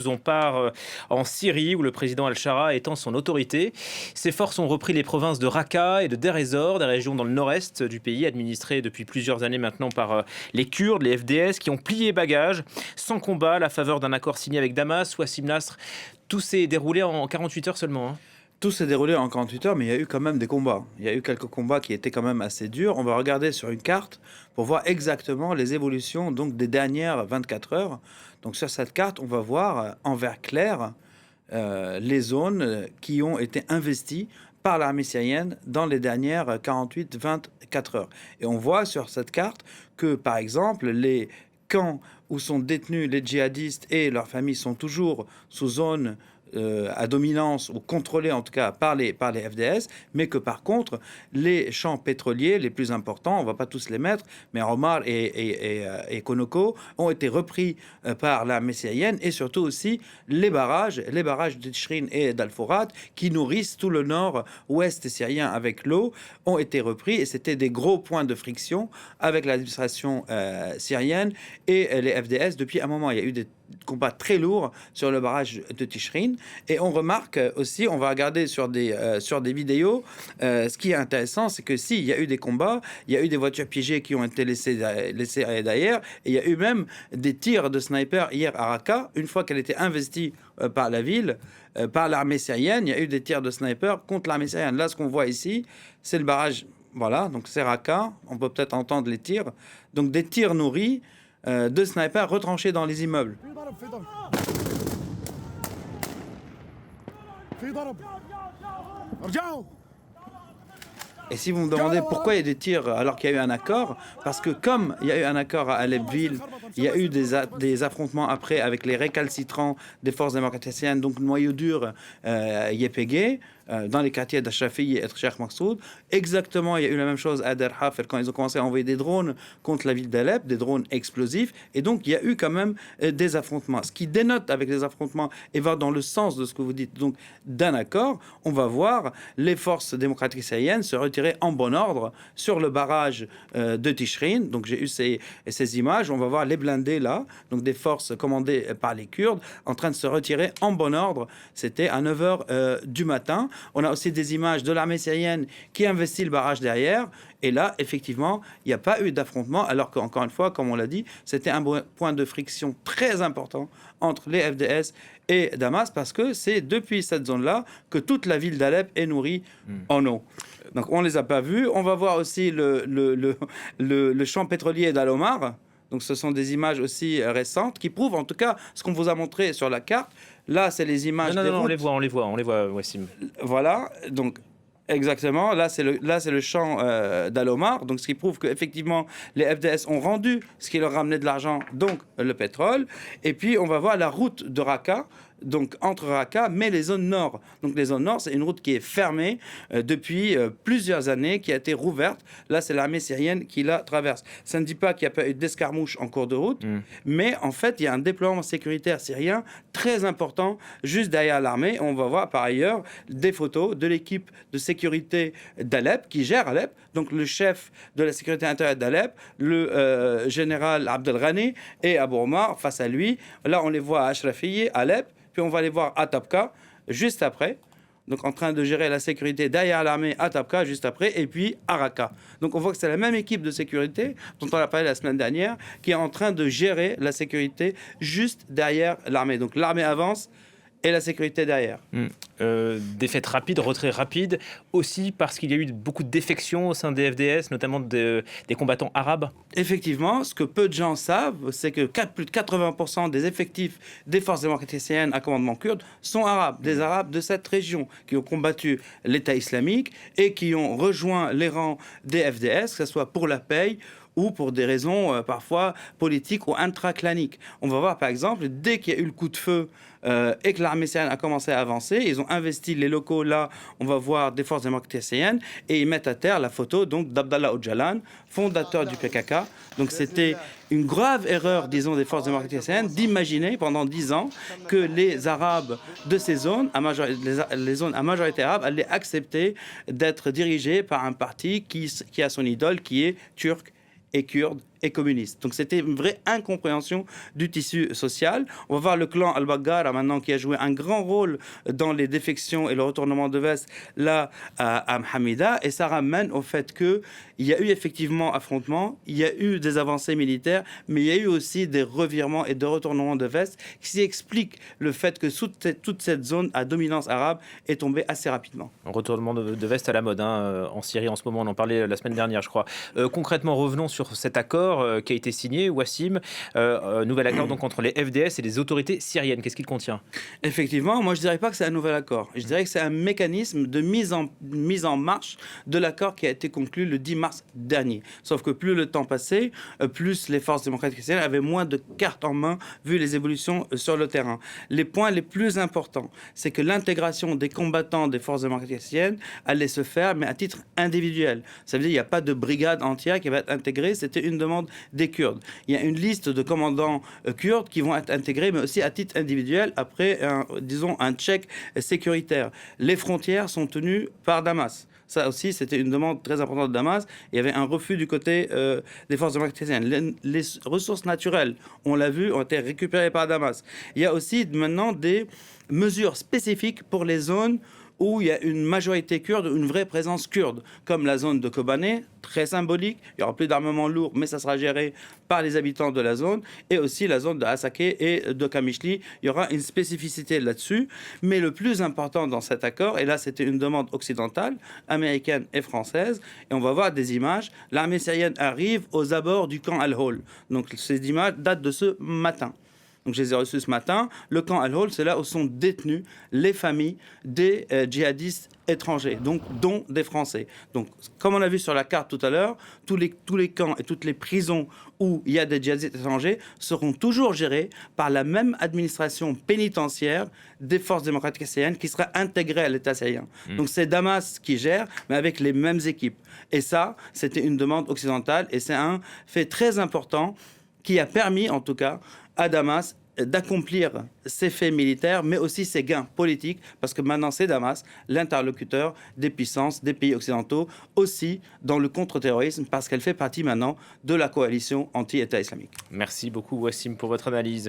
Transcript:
On part en Syrie où le président Al-Shara étend son autorité. Ses forces ont repris les provinces de Raqqa et de Deir ez-Zor, des régions dans le nord-est du pays, administrées depuis plusieurs années maintenant par les Kurdes, les FDS, qui ont plié bagages, sans combat, à la faveur d'un accord signé avec Damas, Wassim Nasr. Tout s'est déroulé en 48 heures seulement, hein. Tout s'est déroulé en 48 heures, mais il y a eu quand même des combats. Il y a eu quelques combats qui étaient quand même assez durs. On va regarder sur une carte pour voir exactement les évolutions donc, des dernières 24 heures. Donc sur cette carte, on va voir en vert clair les zones qui ont été investies par l'armée syrienne dans les dernières 48-24 heures. Et on voit sur cette carte que, par exemple, les camps où sont détenus les djihadistes et leurs familles sont toujours sous zone à dominance ou contrôlés en tout cas par les FDS, mais que par contre les champs pétroliers les plus importants, on va pas tous les mettre, mais Omar et Konoko ont été repris par l'armée syrienne, et surtout aussi les barrages de Tishrin et d'Al-Fourat qui nourrissent tout le nord-ouest syrien avec l'eau ont été repris, et c'était des gros points de friction avec l'administration syrienne et les FDS depuis un moment. Il y a eu des combats très lourds sur le barrage de Tishrin, et on remarque aussi, on va regarder sur des vidéos, ce qui est intéressant, c'est que s'il y a eu des combats, il y a eu des voitures piégées qui ont été laissées derrière, et il y a eu même des tirs de snipers hier à Raqqa, une fois qu'elle était investie par la ville, par l'armée syrienne, il y a eu des tirs de snipers contre l'armée syrienne. Là, ce qu'on voit ici, c'est le barrage, voilà, donc c'est Raqqa, on peut peut-être entendre les tirs, donc des tirs nourris de snipers retranchés dans les immeubles. Et si vous me demandez pourquoi il y a des tirs alors qu'il y a eu un accord, parce que comme il y a eu un accord à Alep-Ville, il y a eu des affrontements après avec les récalcitrants des forces démocraticiennes, donc noyau dur YPG, dans les quartiers d'Ashrafi et Cheikh Maksoud. Exactement, il y a eu la même chose à Der Hafer quand ils ont commencé à envoyer des drones contre la ville d'Alep, des drones explosifs. Et donc, il y a eu quand même des affrontements. Ce qui dénote avec les affrontements et va dans le sens de ce que vous dites, donc d'un accord, on va voir les forces démocratiques syriennes se retirer en bon ordre sur le barrage de Tishrin. Donc, j'ai eu ces images. On va voir les blindés là, donc des forces commandées par les Kurdes, en train de se retirer en bon ordre. C'était à 9 heures du matin. On a aussi des images de l'armée syrienne qui investit le barrage derrière. Et là, effectivement, il n'y a pas eu d'affrontement, alors qu'encore une fois, comme on l'a dit, c'était un point de friction très important entre les FDS et Damas, parce que c'est depuis cette zone-là que toute la ville d'Alep est nourrie en eau. Donc on ne les a pas vus. On va voir aussi le champ pétrolier d'Al-Omar. Donc ce sont des images aussi récentes qui prouvent en tout cas ce qu'on vous a montré sur la carte. Là, c'est les images. Non, on les voit, Wassim. Voilà, donc exactement. Là, c'est le champ d'Al-Omar. Donc, ce qui prouve qu'effectivement, les FDS ont rendu ce qui leur ramenait de l'argent, donc le pétrole. Et puis, on va voir la route de Raqqa. Donc entre Raqqa, mais les zones nord. Donc les zones nord, c'est une route qui est fermée depuis plusieurs années, qui a été rouverte. Là, c'est l'armée syrienne qui la traverse. Ça ne dit pas qu'il n'y a pas eu d'escarmouche en cours de route, mais en fait, il y a un déploiement sécuritaire syrien très important juste derrière l'armée. On va voir par ailleurs des photos de l'équipe de sécurité d'Alep qui gère Alep. Donc le chef de la sécurité intérieure d'Alep, le général Abdel Ghani et Abou Omar face à lui. Là, on les voit à Ashrafieh, Alep. Puis on va aller voir à Tabqa juste après, donc en train de gérer la sécurité derrière l'armée à Tabqa juste après, et puis à Raqqa. Donc on voit que c'est la même équipe de sécurité dont on a parlé la semaine dernière qui est en train de gérer la sécurité juste derrière l'armée. Donc l'armée avance et la sécurité derrière. Défaite rapide, retrait rapide, aussi parce qu'il y a eu beaucoup de défections au sein des FDS, notamment des combattants arabes. Effectivement, ce que peu de gens savent, c'est que plus de 80% des effectifs des forces démocratiques syriennes à commandement kurde sont arabes, des arabes de cette région qui ont combattu l'État islamique et qui ont rejoint les rangs des FDS, que ce soit pour la paix ou pour des raisons parfois politiques ou intraclaniques. On va voir par exemple, dès qu'il y a eu le coup de feu et que l'armée syrienne a commencé à avancer, ils ont investi les locaux. Là, on va voir des forces démocratiques syriennes et ils mettent à terre la photo donc d'Abdallah Öcalan, fondateur du PKK. Donc c'était une grave erreur, disons, des forces démocratiques syriennes d'imaginer pendant 10 ans que les Arabes de ces zones, les zones à majorité arabe, allaient accepter d'être dirigés par un parti qui a son idole, qui est turc et kurde et communiste. Donc c'était une vraie incompréhension du tissu social. On va voir le clan Al-Baghdara maintenant qui a joué un grand rôle dans les défections et le retournement de veste là à Hamida, et ça ramène au fait qu'il y a eu effectivement affrontements, il y a eu des avancées militaires, mais il y a eu aussi des revirements et des retournements de veste qui expliquent le fait que toute cette zone à dominance arabe est tombée assez rapidement. Retournement de veste à la mode en Syrie en ce moment, on en parlait la semaine dernière je crois. Concrètement, revenons sur cet accord qui a été signé, Wassim, nouvel accord donc entre les FDS et les autorités syriennes. Qu'est-ce qu'il contient? Effectivement, moi je dirais pas que c'est un nouvel accord. Je dirais que c'est un mécanisme de mise en marche de l'accord qui a été conclu le 10 mars dernier. Sauf que plus le temps passait, plus les forces démocratiques syriennes avaient moins de cartes en main vu les évolutions sur le terrain. Les points les plus importants, c'est que l'intégration des combattants des forces démocratiques syriennes allait se faire, mais à titre individuel. Ça veut dire qu'il n'y a pas de brigade entière qui va être intégrée. C'était une demande des Kurdes. Il y a une liste de commandants kurdes qui vont être intégrés, mais aussi à titre individuel, après, un check sécuritaire. Les frontières sont tenues par Damas. Ça aussi, c'était une demande très importante de Damas. Il y avait un refus du côté des forces démocratiques syriennes. Les ressources naturelles, on l'a vu, ont été récupérées par Damas. Il y a aussi maintenant des mesures spécifiques pour les zones où il y a une majorité kurde, une vraie présence kurde, comme la zone de Kobané, très symbolique. Il n'y aura plus d'armement lourd, mais ça sera géré par les habitants de la zone, et aussi la zone de Hasakeh et de Kamishli. Il y aura une spécificité là-dessus. Mais le plus important dans cet accord, et là c'était une demande occidentale, américaine et française, et on va voir des images. L'armée syrienne arrive aux abords du camp Al-Hol. Donc ces images datent de ce matin. Donc, je les ai reçus ce matin. Le camp Al-Hol, c'est là où sont détenus les familles des djihadistes étrangers, donc dont des Français. Donc, comme on a vu sur la carte tout à l'heure, tous les camps et toutes les prisons où il y a des djihadistes étrangers seront toujours gérés par la même administration pénitentiaire des forces démocratiques syriennes qui sera intégrée à l'État syrien. Donc, c'est Damas qui gère, mais avec les mêmes équipes. Et ça, c'était une demande occidentale, et c'est un fait très important qui a permis, en tout cas, à Damas d'accomplir ses faits militaires, mais aussi ses gains politiques, parce que maintenant c'est Damas, l'interlocuteur des puissances, des pays occidentaux, aussi dans le contre-terrorisme, parce qu'elle fait partie maintenant de la coalition anti-État islamique. Merci beaucoup Wassim pour votre analyse.